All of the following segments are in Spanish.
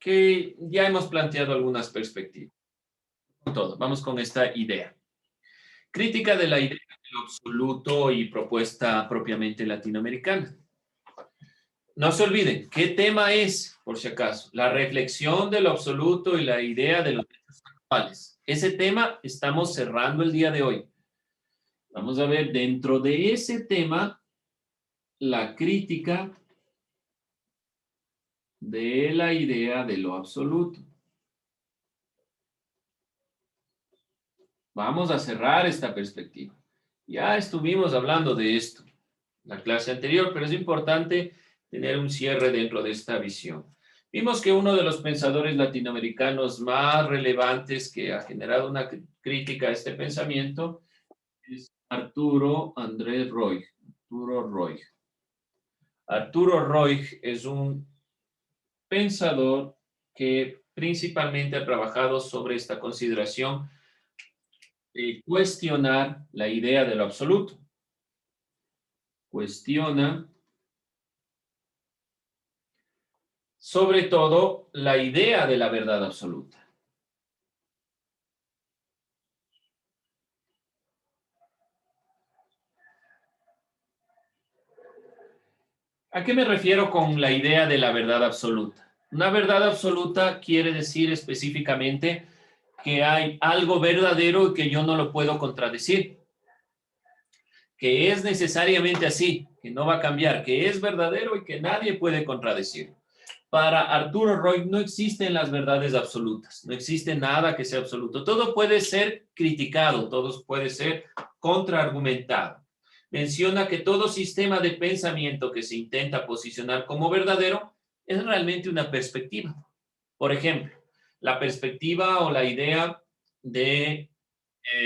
que ya hemos planteado algunas perspectivas. Con todo, vamos con esta idea. Crítica de la idea del absoluto y propuesta propiamente latinoamericana. No se olviden, ¿qué tema es, por si acaso? La reflexión de lo absoluto y la idea de los hechos actuales. Ese tema estamos cerrando el día de hoy. Vamos a ver dentro de ese tema la crítica de la idea de lo absoluto. Vamos a cerrar esta perspectiva. Ya estuvimos hablando de esto en la clase anterior, pero es importante tener un cierre dentro de esta visión. Vimos que uno de los pensadores latinoamericanos más relevantes que ha generado una crítica a este pensamiento es Arturo Andrés Roig. Arturo Roig. Arturo Roig es un pensador que principalmente ha trabajado sobre esta consideración de cuestionar la idea de lo absoluto. Cuestiona sobre todo la idea de la verdad absoluta. ¿A qué me refiero con la idea de la verdad absoluta? Una verdad absoluta quiere decir específicamente que hay algo verdadero y que yo no lo puedo contradecir, que es necesariamente así, que no va a cambiar, que es verdadero y que nadie puede contradecir. Para Arturo Roig no existen las verdades absolutas, no existe nada que sea absoluto. Todo puede ser criticado, todo puede ser contraargumentado. Menciona que todo sistema de pensamiento que se intenta posicionar como verdadero es realmente una perspectiva. Por ejemplo, la perspectiva o la idea de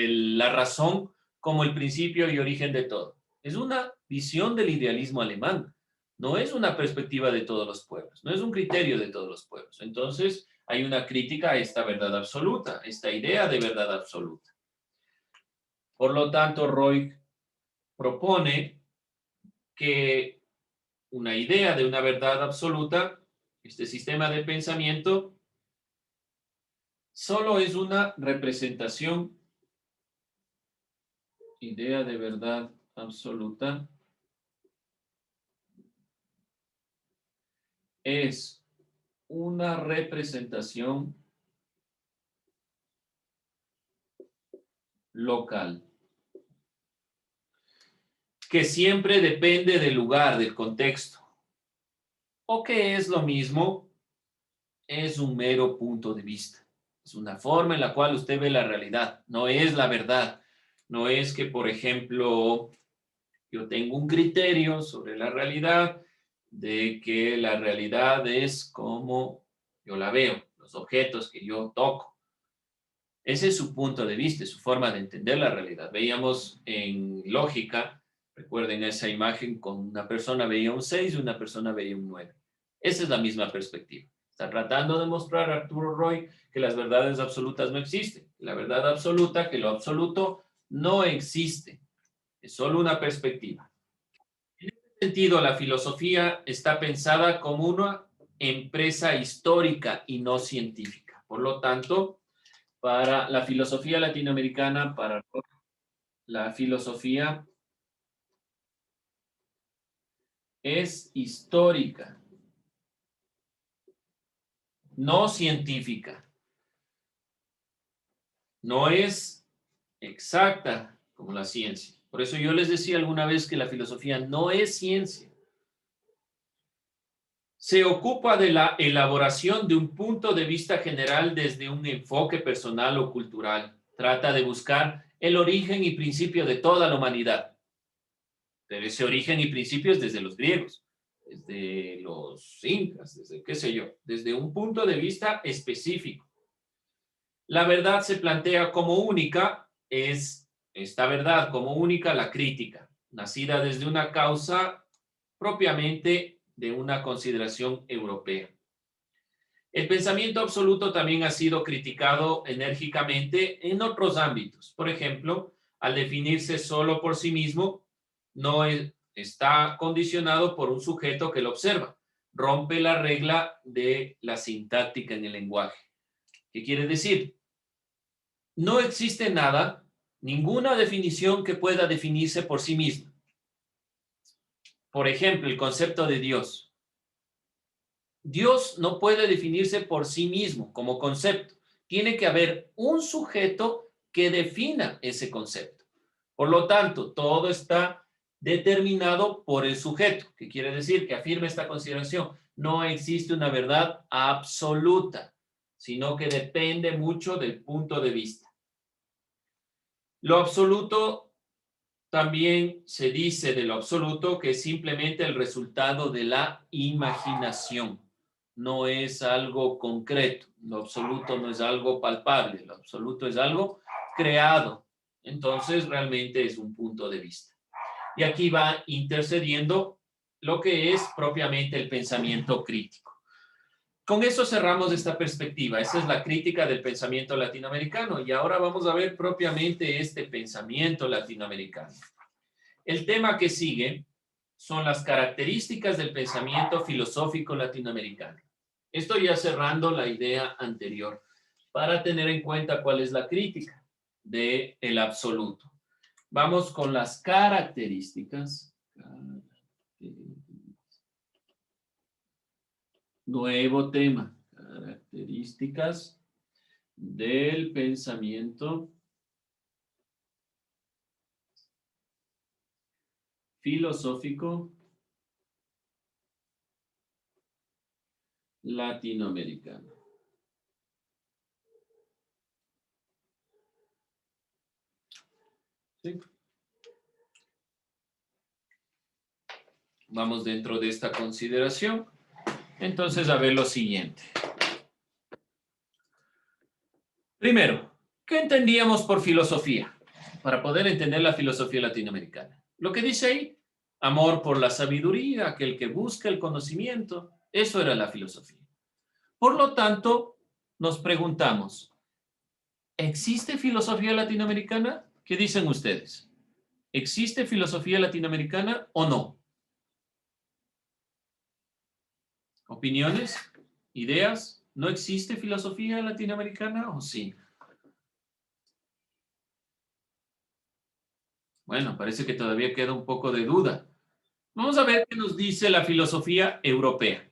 la razón como el principio y origen de todo. Es una visión del idealismo alemán. No es una perspectiva de todos los pueblos, no es un criterio de todos los pueblos. Entonces, hay una crítica a esta verdad absoluta, esta idea de verdad absoluta. Por lo tanto, Roy propone que una idea de una verdad absoluta, este sistema de pensamiento, solo es una representación, idea de verdad absoluta, es una representación local, que siempre depende del lugar, del contexto, o que es lo mismo, es un mero punto de vista. Es una forma en la cual usted ve la realidad, no es la verdad. No es que, por ejemplo, yo tengo un criterio sobre la realidad, de que la realidad es como yo la veo, los objetos que yo toco. Ese es su punto de vista, su forma de entender la realidad. Veíamos en lógica, recuerden esa imagen, con una persona veía un 6 y una persona veía un 9. Esa es la misma perspectiva. Está tratando de mostrar a Arturo Roy que las verdades absolutas no existen. La verdad absoluta, que lo absoluto no existe. Es solo una perspectiva. En ese sentido, la filosofía está pensada como una empresa histórica y no científica. Por lo tanto, para la filosofía latinoamericana, para la filosofía es histórica, no científica. No es exacta como la ciencia. Por eso yo les decía alguna vez que la filosofía no es ciencia. Se ocupa de la elaboración de un punto de vista general desde un enfoque personal o cultural. Trata de buscar el origen y principio de toda la humanidad. Pero ese origen y principio es desde los griegos, desde los incas, desde qué sé yo, desde un punto de vista específico. La verdad se plantea como única, es esta verdad como única la crítica, nacida desde una causa propiamente de una consideración europea. El pensamiento absoluto también ha sido criticado enérgicamente en otros ámbitos. Por ejemplo, al definirse solo por sí mismo, no está condicionado por un sujeto que lo observa. rompe la regla de la sintáctica en el lenguaje. ¿Qué quiere decir? No existe nada, ninguna definición que pueda definirse por sí misma. Por ejemplo, el concepto de Dios. Dios no puede definirse por sí mismo como concepto. Tiene que haber un sujeto que defina ese concepto. Por lo tanto, todo está determinado por el sujeto, que quiere decir que afirma esta consideración. No existe una verdad absoluta, sino que depende mucho del punto de vista. Lo absoluto, también se dice de lo absoluto que es simplemente el resultado de la imaginación. No es algo concreto. Lo absoluto no es algo palpable. Lo absoluto es algo creado. Entonces, realmente es un punto de vista. Y aquí va intercediendo lo que es propiamente el pensamiento crítico. Con eso cerramos esta perspectiva. Esa es la crítica del pensamiento latinoamericano. Y ahora vamos a ver propiamente este pensamiento latinoamericano. El tema que sigue son las características del pensamiento filosófico latinoamericano. Estoy ya cerrando la idea anterior para tener en cuenta cuál es la crítica del absoluto. Vamos con las características. Nuevo tema. Características del pensamiento filosófico latinoamericano. ¿Sí? Vamos dentro de esta consideración. Entonces, a ver lo siguiente. Primero, ¿qué entendíamos por filosofía? Para poder entender la filosofía latinoamericana. Lo que dice ahí, amor por la sabiduría, aquel que busca el conocimiento, eso era la filosofía. Por lo tanto, nos preguntamos, ¿existe filosofía latinoamericana? ¿Qué dicen ustedes? ¿Existe filosofía latinoamericana o no? ¿Opiniones? ¿Ideas? ¿No existe filosofía latinoamericana o sí? Bueno, parece que todavía queda un poco de duda. Vamos a ver qué nos dice la filosofía europea.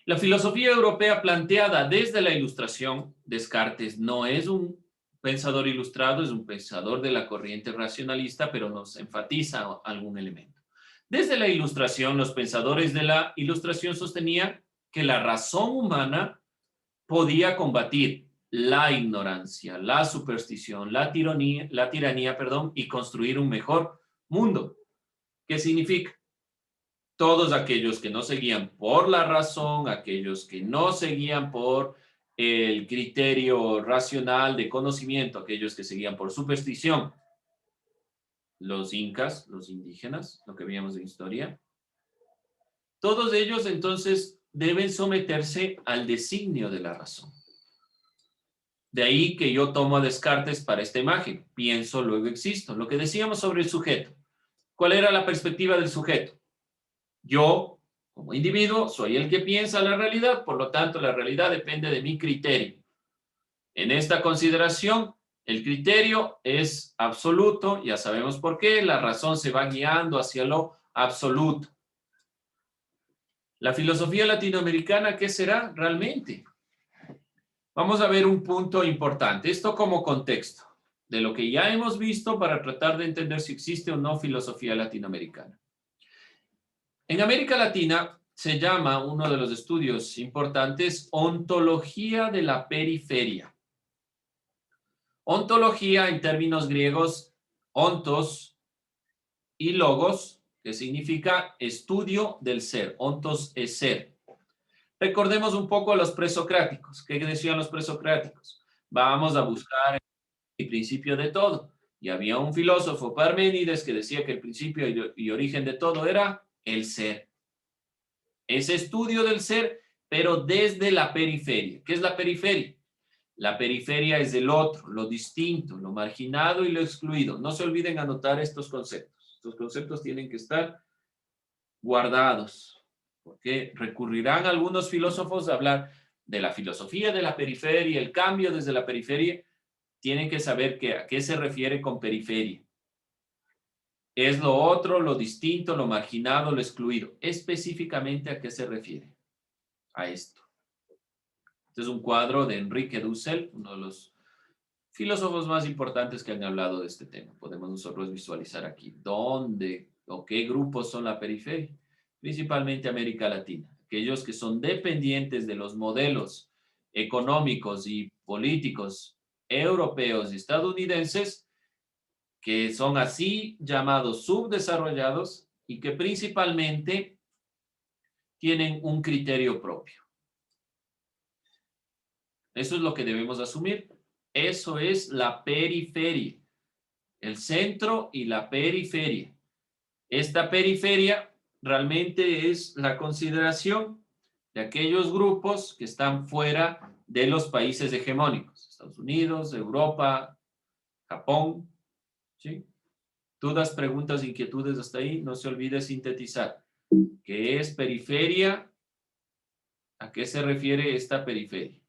La filosofía europea planteada desde la Ilustración, Descartes no es un pensador ilustrado, es un pensador de la corriente racionalista, pero nos enfatiza algún elemento. Desde la Ilustración, los pensadores de la Ilustración sostenían que la razón humana podía combatir la ignorancia, la superstición, la tiranía, y construir un mejor mundo. ¿Qué significa? Todos aquellos que no seguían por la razón, aquellos que no seguían por el criterio racional de conocimiento, aquellos que seguían por superstición, los incas, los indígenas, lo que veíamos en historia, todos ellos entonces deben someterse al designio de la razón. De ahí que yo tomo a Descartes para esta imagen. Pienso, luego existo. Lo que decíamos sobre el sujeto. ¿Cuál era la perspectiva del sujeto? Yo, como individuo, soy el que piensa la realidad, por lo tanto, la realidad depende de mi criterio. En esta consideración, el criterio es absoluto, ya sabemos por qué, la razón se va guiando hacia lo absoluto. La filosofía latinoamericana, ¿qué será realmente? Vamos a ver un punto importante, esto como contexto de lo que ya hemos visto para tratar de entender si existe o no filosofía latinoamericana. En América Latina se llama uno de los estudios importantes ontología de la periferia. Ontología en términos griegos, ontos y logos, que significa estudio del ser. Ontos es ser. Recordemos un poco a los presocráticos. ¿Qué decían los presocráticos? Vamos a buscar el principio de todo. Y había un filósofo, Parménides, que decía que el principio y origen de todo era el ser. Ese estudio del ser, pero desde la periferia. ¿Qué es la periferia? La periferia es el otro, lo distinto, lo marginado y lo excluido. No se olviden anotar estos conceptos. Estos conceptos tienen que estar guardados. Porque recurrirán algunos filósofos a hablar de la filosofía de la periferia, el cambio desde la periferia. Tienen que saber a qué se refiere con periferia. Es lo otro, lo distinto, lo marginado, lo excluido. Específicamente, ¿a qué se refiere? A esto. Este es un cuadro de Enrique Dussel, uno de los filósofos más importantes que han hablado de este tema. Podemos nosotros visualizar aquí dónde o qué grupos son la periferia. Principalmente América Latina. Aquellos que son dependientes de los modelos económicos y políticos europeos y estadounidenses, que son así llamados subdesarrollados y que principalmente tienen un criterio propio. Eso es lo que debemos asumir. Eso es la periferia, el centro y la periferia. Esta periferia realmente es la consideración de aquellos grupos que están fuera de los países hegemónicos, Estados Unidos, Europa, Japón, ¿sí? Dudas, preguntas, inquietudes hasta ahí, no se olvide sintetizar. ¿Qué es periferia? ¿A qué se refiere esta periferia?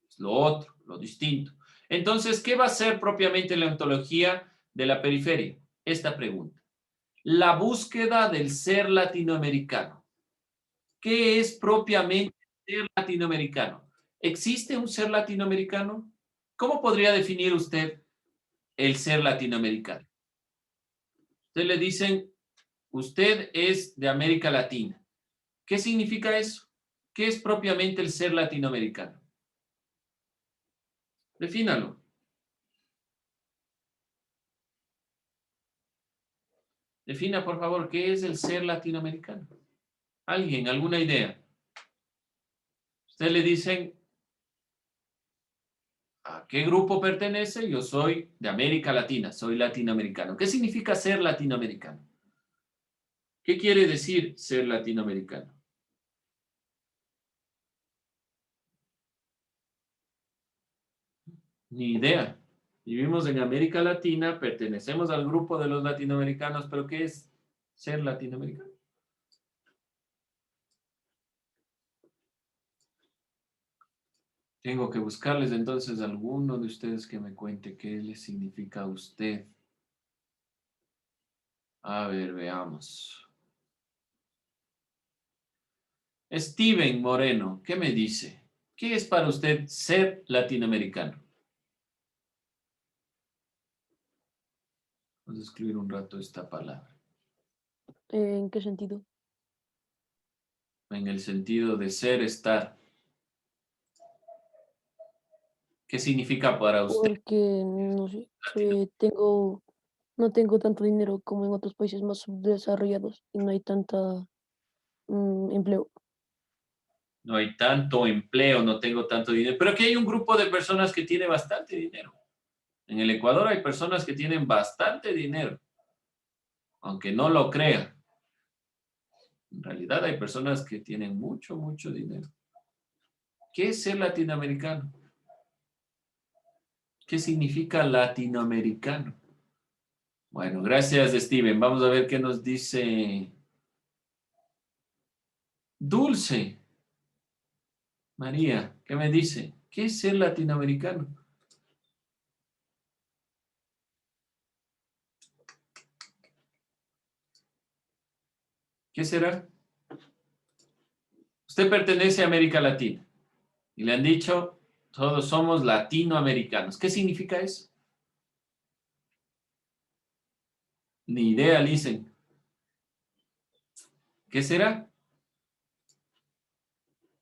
Es lo otro, lo distinto. Entonces, ¿qué va a ser propiamente la ontología de la periferia? Esta pregunta. La búsqueda del ser latinoamericano. ¿Qué es propiamente ser latinoamericano? ¿Existe un ser latinoamericano? ¿Cómo podría definir usted el ser latinoamericano? Usted le dicen, usted es de América Latina. ¿Qué significa eso? ¿Qué es propiamente el ser latinoamericano? Defínalo. Defina, por favor, ¿qué es el ser latinoamericano? ¿Alguien? ¿Alguna idea? Usted le dicen, ¿a qué grupo pertenece? Yo soy de América Latina, soy latinoamericano. ¿Qué significa ser latinoamericano? ¿Qué quiere decir ser latinoamericano? Ni idea. Vivimos en América Latina, pertenecemos al grupo de los latinoamericanos, pero ¿qué es ser latinoamericano? Tengo que buscarles entonces a alguno de ustedes que me cuente qué le significa a usted. A ver, veamos. Steven Moreno, ¿qué me dice? ¿Qué es para usted ser latinoamericano? Vamos a escribir un rato esta palabra. ¿En qué sentido? En el sentido de ser, estar. ¿Qué significa para usted? Porque, no sé, no tengo tanto dinero como en otros países más subdesarrollados y no hay tanta empleo. No hay tanto empleo, no tengo tanto dinero. Pero aquí hay un grupo de personas que tiene bastante dinero. En el Ecuador hay personas que tienen bastante dinero, aunque no lo crean. En realidad hay personas que tienen mucho, mucho dinero. ¿Qué es ser latinoamericano? ¿Qué significa latinoamericano? Bueno, gracias, Steven. Vamos a ver qué nos dice Dulce. María, ¿qué me dice? ¿Qué es ser latinoamericano? ¿Qué será? Usted pertenece a América Latina y le han dicho, todos somos latinoamericanos. ¿Qué significa eso? Ni idea, dicen. ¿Qué será?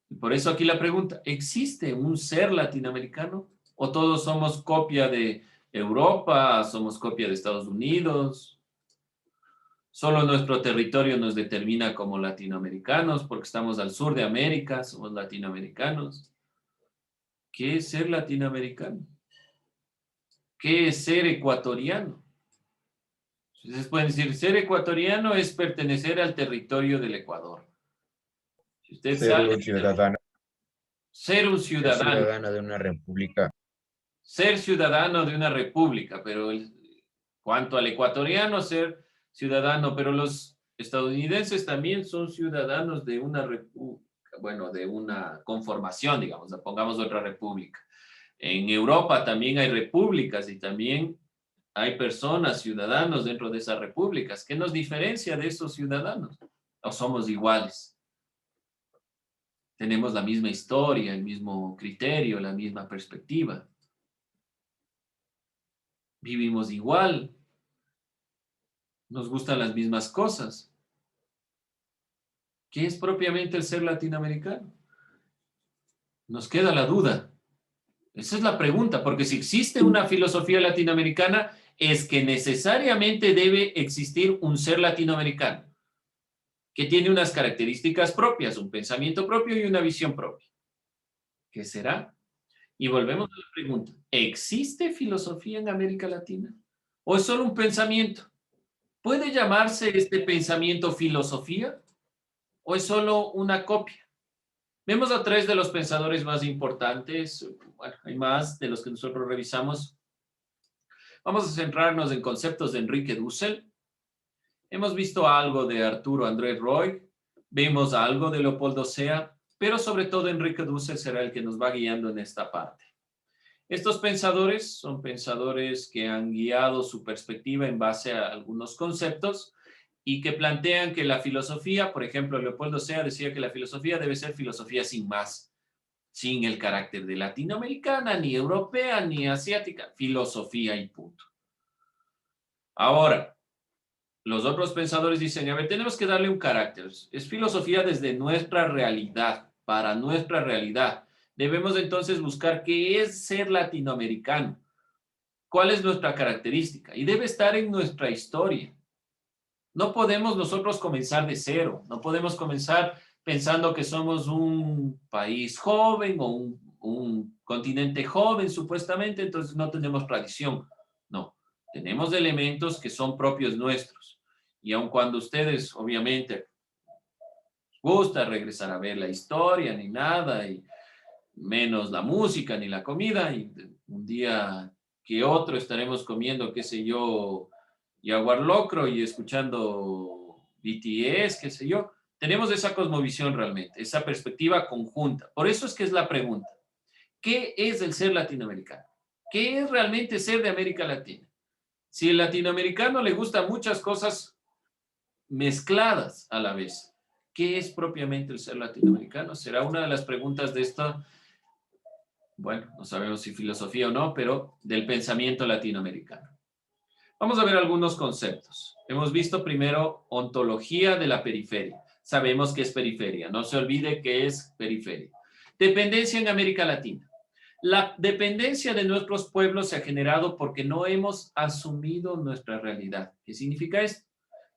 Y por eso aquí la pregunta, ¿existe un ser latinoamericano? ¿O todos somos copia de Europa, somos copia de Estados Unidos? Solo nuestro territorio nos determina como latinoamericanos porque estamos al sur de América, somos latinoamericanos. ¿Qué es ser latinoamericano? ¿Qué es ser ecuatoriano? Ustedes pueden decir, ser ecuatoriano es pertenecer al territorio del Ecuador. Si usted Ser sale, un ciudadano, ser un ser ciudadano, ciudadano de una república. ser ciudadano de una república, pero cuanto al ecuatoriano, ser ciudadano, pero los estadounidenses también son ciudadanos de una república, bueno, de una conformación, digamos, pongamos otra república. En Europa también hay repúblicas y también hay personas, ciudadanos dentro de esas repúblicas. ¿Qué nos diferencia de esos ciudadanos? ¿O somos iguales? Tenemos la misma historia, el mismo criterio, la misma perspectiva. Vivimos igual, nos gustan las mismas cosas. ¿Qué es propiamente el ser latinoamericano? Nos queda la duda. Esa es la pregunta, porque si existe una filosofía latinoamericana, es que necesariamente debe existir un ser latinoamericano que tiene unas características propias, un pensamiento propio y una visión propia. ¿Qué será? Y volvemos a la pregunta, ¿existe filosofía en América Latina? ¿O es solo un pensamiento? ¿Puede llamarse este pensamiento filosofía? ¿O es solo una copia? Vemos a tres de los pensadores más importantes, bueno, hay más de los que nosotros revisamos. Vamos a centrarnos en conceptos de Enrique Dussel. Hemos visto algo de Arturo André Roy, vimos algo de Leopoldo Sea, pero sobre todo Enrique Dussel será el que nos va guiando en esta parte. Estos pensadores son pensadores que han guiado su perspectiva en base a algunos conceptos y que plantean que la filosofía, por ejemplo, Leopoldo Sea decía que la filosofía debe ser filosofía sin más, sin el carácter de latinoamericana, ni europea, ni asiática, filosofía y punto. Ahora, los otros pensadores dicen, a ver, tenemos que darle un carácter. Es filosofía desde nuestra realidad, para nuestra realidad. Debemos entonces buscar qué es ser latinoamericano, cuál es nuestra característica y debe estar en nuestra historia. No podemos nosotros comenzar de cero, no podemos comenzar pensando que somos un país joven o un continente joven supuestamente, entonces no tenemos tradición. No, tenemos elementos que son propios nuestros. Y aun cuando ustedes, obviamente, gusta regresar a ver la historia ni nada, y menos la música ni la comida, y un día que otro estaremos comiendo, qué sé yo, jaguar locro y escuchando BTS, qué sé yo. Tenemos esa cosmovisión realmente, esa perspectiva conjunta. Por eso es que es la pregunta. ¿Qué es el ser latinoamericano? ¿Qué es realmente ser de América Latina? Si el latinoamericano le gusta muchas cosas mezcladas a la vez, ¿qué es propiamente el ser latinoamericano? Será una de las preguntas de esta, bueno, no sabemos si filosofía o no, pero del pensamiento latinoamericano. Vamos a ver algunos conceptos. Hemos visto primero ontología de la periferia. Sabemos que es periferia. No se olvide que es periferia. Dependencia en América Latina. La dependencia de nuestros pueblos se ha generado porque no hemos asumido nuestra realidad. ¿Qué significa esto?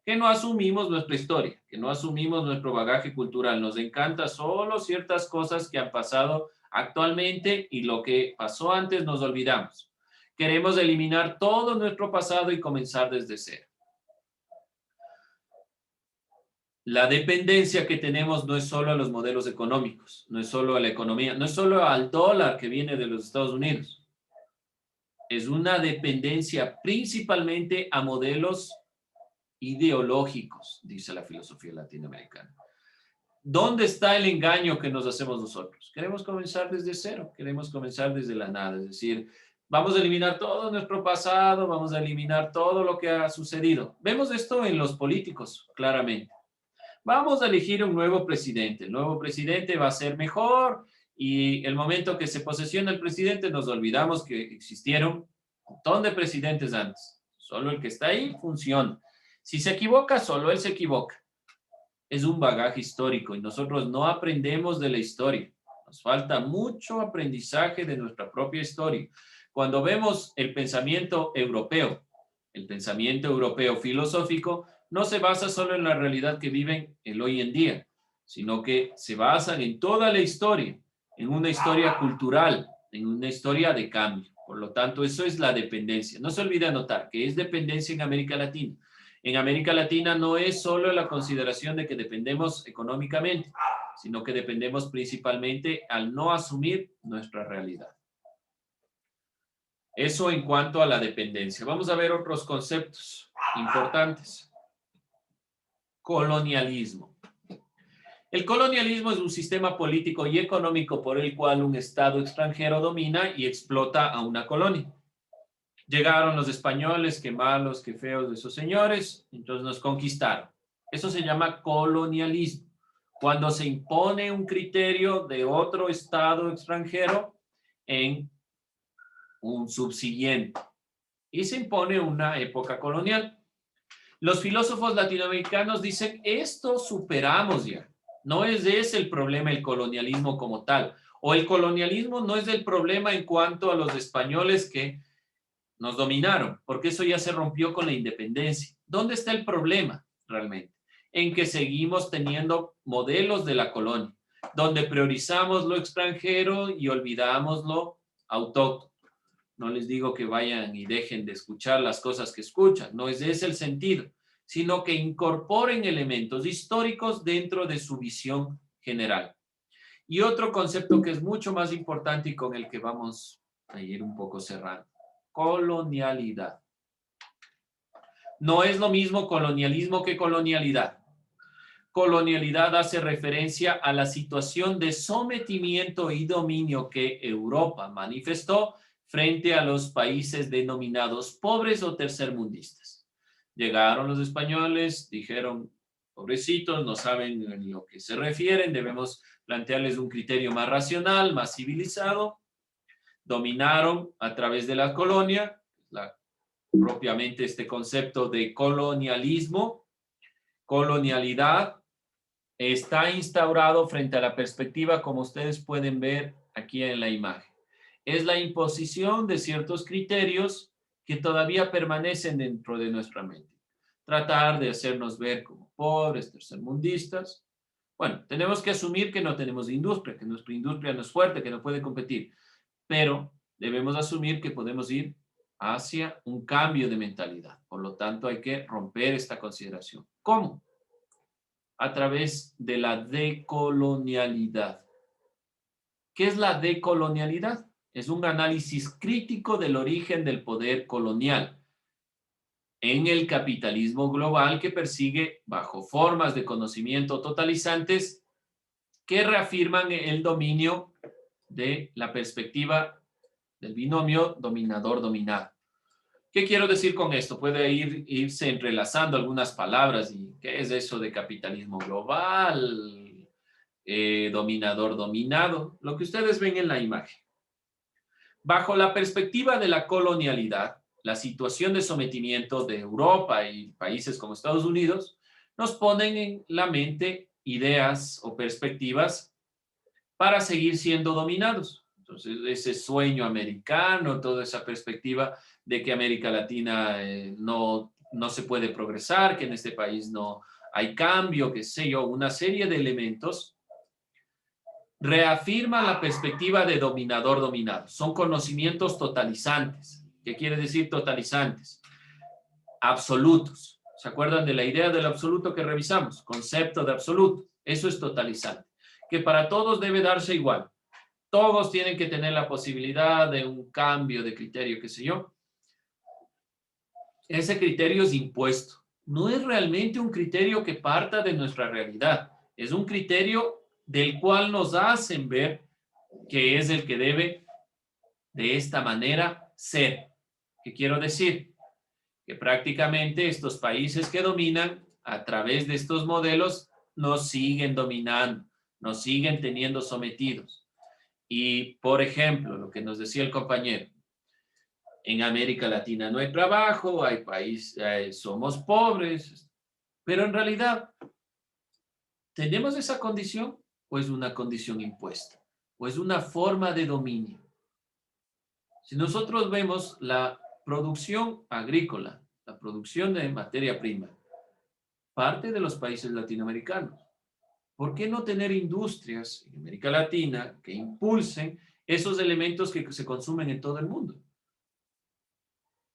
Que no asumimos nuestra historia, que no asumimos nuestro bagaje cultural. Nos encanta solo ciertas cosas que han pasado actualmente y lo que pasó antes nos olvidamos. Queremos eliminar todo nuestro pasado y comenzar desde cero. La dependencia que tenemos no es solo a los modelos económicos, no es solo a la economía, no es solo al dólar que viene de los Estados Unidos. Es una dependencia principalmente a modelos ideológicos, dice la filosofía latinoamericana. ¿Dónde está el engaño que nos hacemos nosotros? Queremos comenzar desde cero, queremos comenzar desde la nada, es decir, vamos a eliminar todo nuestro pasado, vamos a eliminar todo lo que ha sucedido. Vemos esto en los políticos, claramente. Vamos a elegir un nuevo presidente, el nuevo presidente va a ser mejor y el momento que se posesiona el presidente nos olvidamos que existieron un montón de presidentes antes. Solo el que está ahí funciona. Si se equivoca, solo él se equivoca. Es un bagaje histórico y nosotros no aprendemos de la historia. Nos falta mucho aprendizaje de nuestra propia historia. Cuando vemos el pensamiento europeo filosófico, no se basa solo en la realidad que viven el hoy en día, sino que se basan en toda la historia, en una historia cultural, en una historia de cambio. Por lo tanto, eso es la dependencia. No se olvide anotar que es dependencia en América Latina. En América Latina no es solo la consideración de que dependemos económicamente, sino que dependemos principalmente al no asumir nuestra realidad. Eso en cuanto a la dependencia. Vamos a ver otros conceptos importantes. Colonialismo. El colonialismo es un sistema político y económico por el cual un estado extranjero domina y explota a una colonia. Llegaron los españoles, qué malos, qué feos de esos señores, entonces nos conquistaron. Eso se llama colonialismo. Cuando se impone un criterio de otro estado extranjero en un subsiguiente y se impone una época colonial. Los filósofos latinoamericanos dicen, esto superamos ya. No es ese el problema, el colonialismo como tal. O el colonialismo no es el problema en cuanto a los españoles que nos dominaron, porque eso ya se rompió con la independencia. ¿Dónde está el problema realmente? En que seguimos teniendo modelos de la colonia, donde priorizamos lo extranjero y olvidamos lo autóctono. No les digo que vayan y dejen de escuchar las cosas que escuchan, no es ese el sentido, sino que incorporen elementos históricos dentro de su visión general. Y otro concepto que es mucho más importante y con el que vamos a ir un poco cerrando. Colonialidad. No es lo mismo colonialismo que colonialidad. Colonialidad hace referencia a la situación de sometimiento y dominio que Europa manifestó frente a los países denominados pobres o tercermundistas. Llegaron los españoles, dijeron, pobrecitos, no saben a lo que se refieren, debemos plantearles un criterio más racional, más civilizado. Dominaron a través de la colonia, propiamente este concepto de colonialismo, colonialidad, está instaurado frente a la perspectiva, como ustedes pueden ver aquí en la imagen. Es la imposición de ciertos criterios que todavía permanecen dentro de nuestra mente. Tratar de hacernos ver como pobres, tercermundistas. Bueno, tenemos que asumir que no tenemos industria, que nuestra industria no es fuerte, que no puede competir, pero debemos asumir que podemos ir hacia un cambio de mentalidad. Por lo tanto, hay que romper esta consideración. ¿Cómo? A través de la decolonialidad. ¿Qué es la decolonialidad? Es un análisis crítico del origen del poder colonial en el capitalismo global que persigue, bajo formas de conocimiento totalizantes, que reafirman el dominio de la perspectiva del binomio dominador-dominado. ¿Qué quiero decir con esto? Puede irse entrelazando algunas palabras. ¿Y qué es eso de capitalismo global? Dominador-dominado. Lo que ustedes ven en la imagen. Bajo la perspectiva de la colonialidad, la situación de sometimiento de Europa y países como Estados Unidos nos ponen en la mente ideas o perspectivas para seguir siendo dominados. Entonces, ese sueño americano, toda esa perspectiva de que América Latina no se puede progresar, que en este país no hay cambio, qué sé yo, una serie de elementos, reafirma la perspectiva de dominador-dominado. Son conocimientos totalizantes. ¿Qué quiere decir totalizantes? Absolutos. ¿Se acuerdan de la idea del absoluto que revisamos? Concepto de absoluto. Eso es totalizante. Que para todos debe darse igual. Todos tienen que tener la posibilidad de un cambio de criterio, qué sé yo. Ese criterio es impuesto. No es realmente un criterio que parta de nuestra realidad. Es un criterio del cual nos hacen ver que es el que debe de esta manera ser. ¿Qué quiero decir? Que prácticamente estos países que dominan a través de estos modelos nos siguen dominando, nos siguen teniendo sometidos. Y, por ejemplo, lo que nos decía el compañero, en América Latina no hay trabajo, hay países, somos pobres, pero en realidad, ¿tenemos esa condición o es una condición impuesta? ¿O es una forma de dominio? Si nosotros vemos la producción agrícola, la producción de materia prima, parte de los países latinoamericanos. ¿Por qué no tener industrias en América Latina que impulsen esos elementos que se consumen en todo el mundo?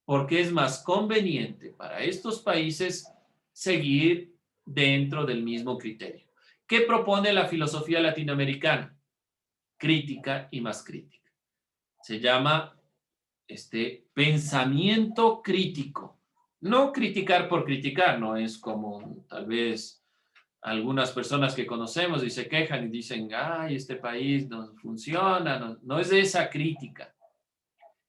Porque es más conveniente para estos países seguir dentro del mismo criterio. ¿Qué propone la filosofía latinoamericana? Crítica y más crítica. Se llama pensamiento crítico. No criticar por criticar, no es como tal vez algunas personas que conocemos y se quejan y dicen, ay, este país no funciona. No, no es esa crítica.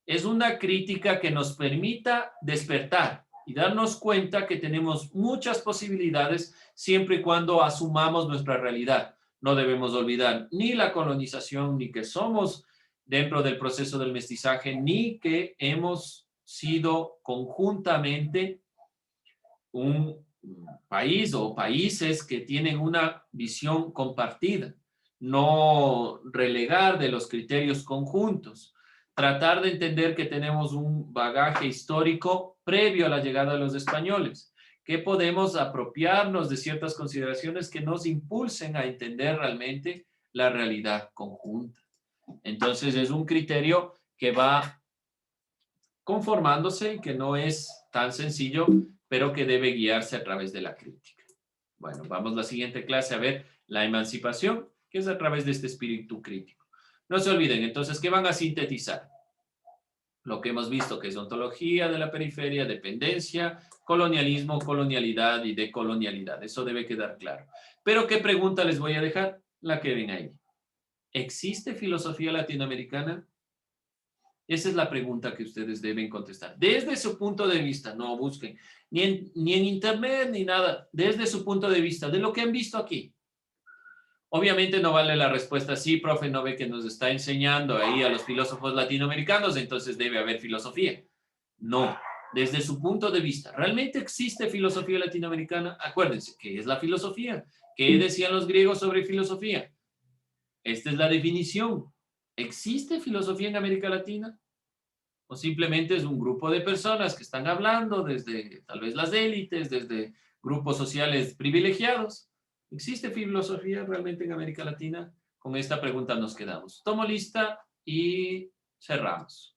Es una crítica que nos permita despertar y darnos cuenta que tenemos muchas posibilidades siempre y cuando asumamos nuestra realidad. No debemos olvidar ni la colonización, ni que somos dentro del proceso del mestizaje, ni que hemos sido conjuntamente un país o países que tienen una visión compartida, no relegar de los criterios conjuntos, tratar de entender que tenemos un bagaje histórico previo a la llegada de los españoles, que podemos apropiarnos de ciertas consideraciones que nos impulsen a entender realmente la realidad conjunta. Entonces es un criterio que va conformándose y que no es tan sencillo, pero que debe guiarse a través de la crítica. Bueno, vamos a la siguiente clase a ver la emancipación, que es a través de este espíritu crítico. No se olviden, entonces, ¿qué van a sintetizar? Lo que hemos visto, que es ontología de la periferia, dependencia, colonialismo, colonialidad y decolonialidad. Eso debe quedar claro. Pero, ¿qué pregunta les voy a dejar? La que ven ahí. ¿Existe filosofía latinoamericana? Esa es la pregunta que ustedes deben contestar. Desde su punto de vista, no busquen ni en internet ni nada, desde su punto de vista, de lo que han visto aquí. Obviamente no vale la respuesta, sí, profe, no ve que nos está enseñando ahí a los filósofos latinoamericanos, entonces debe haber filosofía. No, desde su punto de vista, ¿realmente existe filosofía latinoamericana? Acuérdense, ¿qué es la filosofía? ¿Qué decían los griegos sobre filosofía? Esta es la definición. ¿Existe filosofía en América Latina? ¿O simplemente es un grupo de personas que están hablando desde tal vez las élites, desde grupos sociales privilegiados? ¿Existe filosofía realmente en América Latina? Con esta pregunta nos quedamos. Tomo lista y cerramos.